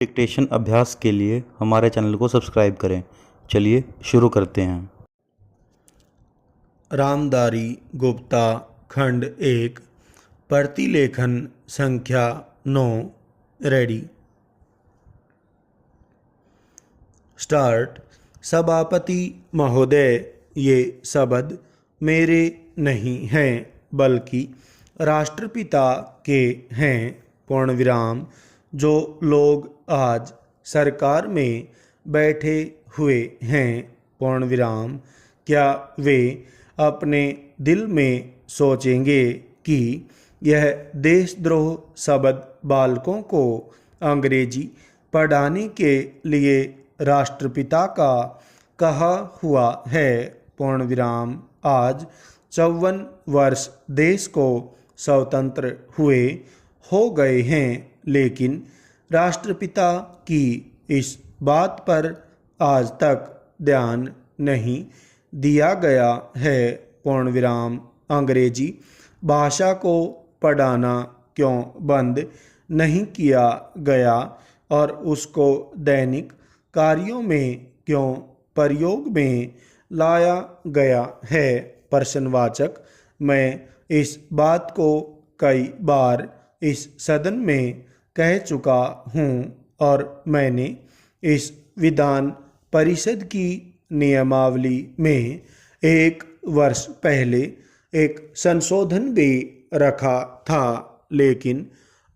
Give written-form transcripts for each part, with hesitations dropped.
Dictation अभ्यास के लिए हमारे चैनल को सब्सक्राइब करें। चलिए शुरू करते हैं। रामदारी गुप्ता खंड 1 प्रतिलेखन संख्या 9 रेडी स्टार्ट। सभापति महोदय, ये शब्द मेरे नहीं हैं बल्कि राष्ट्रपिता के हैं। पूर्ण विराम। जो लोग आज सरकार में बैठे हुए हैं, पूर्ण विराम, क्या वे अपने दिल में सोचेंगे कि यह देशद्रोह शब्द बालकों को अंग्रेजी पढ़ाने के लिए राष्ट्रपिता का कहा हुआ है? पूर्ण विराम। आज 54 वर्ष देश को स्वतंत्र हुए हो गए हैं, लेकिन राष्ट्रपिता की इस बात पर आज तक ध्यान नहीं दिया गया है। पूर्ण विराम। अंग्रेजी भाषा को पढ़ाना क्यों बंद नहीं किया गया और उसको दैनिक कार्यों में क्यों प्रयोग में लाया गया है? प्रश्नवाचक। मैं इस बात को कई बार इस सदन में कह चुका हूँ और मैंने इस विधान परिषद की नियमावली में 1 वर्ष पहले एक संशोधन भी रखा था, लेकिन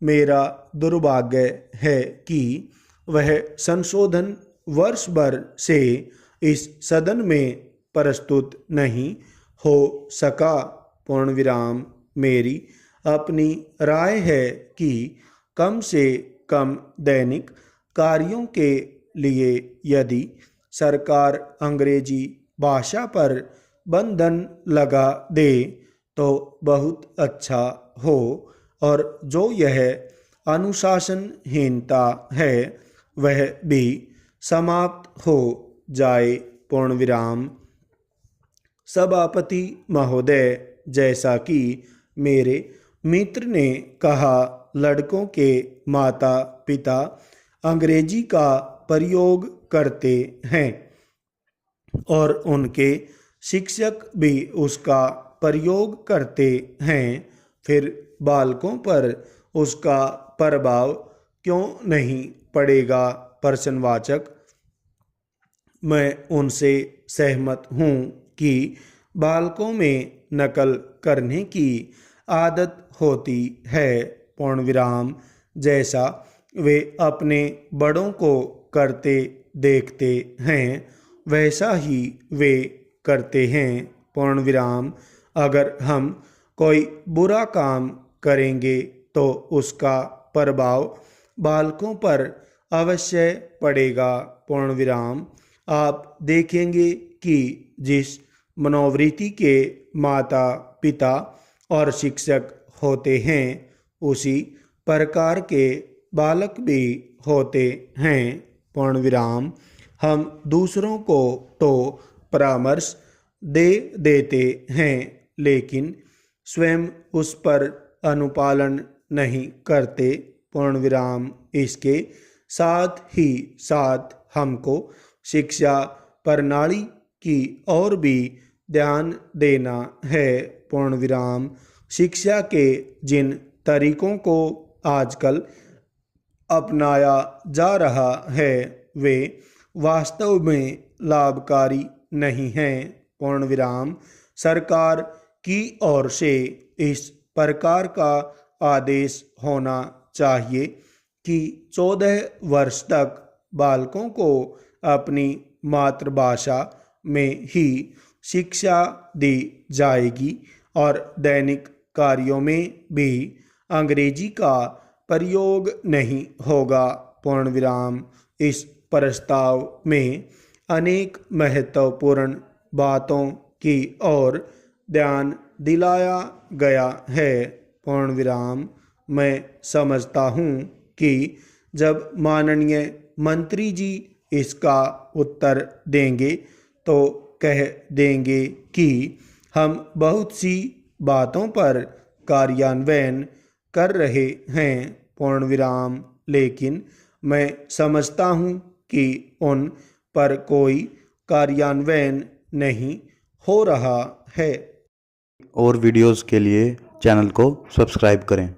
मेरा दुर्भाग्य है कि वह संशोधन वर्ष भर से इस सदन में प्रस्तुत नहीं हो सका। पूर्ण विराम। मेरी अपनी राय है कि कम से कम दैनिक कार्यों के लिए यदि सरकार अंग्रेजी भाषा पर बंधन लगा दे तो बहुत अच्छा हो, और जो यह अनुशासनहीनता है वह भी समाप्त हो जाए। पूर्ण विराम। सभापति महोदय, जैसा कि मेरे मित्र ने कहा, लड़कों के माता पिता अंग्रेजी का प्रयोग करते हैं और उनके शिक्षक भी उसका प्रयोग करते हैं, फिर बालकों पर उसका प्रभाव क्यों नहीं पड़ेगा? प्रश्नवाचक। मैं उनसे सहमत हूँ कि बालकों में नकल करने की आदत होती है। पूर्ण विराम। जैसा वे अपने बड़ों को करते देखते हैं वैसा ही वे करते हैं। पूर्ण विराम। अगर हम कोई बुरा काम करेंगे तो उसका प्रभाव बालकों पर अवश्य पड़ेगा। पूर्ण विराम। आप देखेंगे कि जिस मनोवृत्ति के माता पिता और शिक्षक होते हैं उसी प्रकार के बालक भी होते हैं। पूर्ण विराम। हम दूसरों को तो परामर्श दे देते हैं, लेकिन स्वयं उस पर अनुपालन नहीं करते। पूर्ण विराम। इसके साथ ही साथ हमको शिक्षा प्रणाली की ओर भी ध्यान देना है। पूर्ण विराम। शिक्षा के जिन तरीकों को आजकल अपनाया जा रहा है वे वास्तव में लाभकारी नहीं हैं। पूर्ण विराम। सरकार की ओर से इस प्रकार का आदेश होना चाहिए कि 14 वर्ष तक बालकों को अपनी मातृभाषा में ही शिक्षा दी जाएगी और दैनिक कार्यों में भी अंग्रेजी का प्रयोग नहीं होगा। पूर्ण विराम। इस प्रस्ताव में अनेक महत्वपूर्ण बातों की ओर ध्यान दिलाया गया है। पूर्ण विराम। मैं समझता हूँ कि जब माननीय मंत्री जी इसका उत्तर देंगे तो कह देंगे कि हम बहुत सी बातों पर कार्यान्वयन कर रहे हैं। पूर्ण विराम। लेकिन मैं समझता हूँ कि उन पर कोई कार्यान्वयन नहीं हो रहा है। और वीडियोस के लिए चैनल को सब्सक्राइब करें।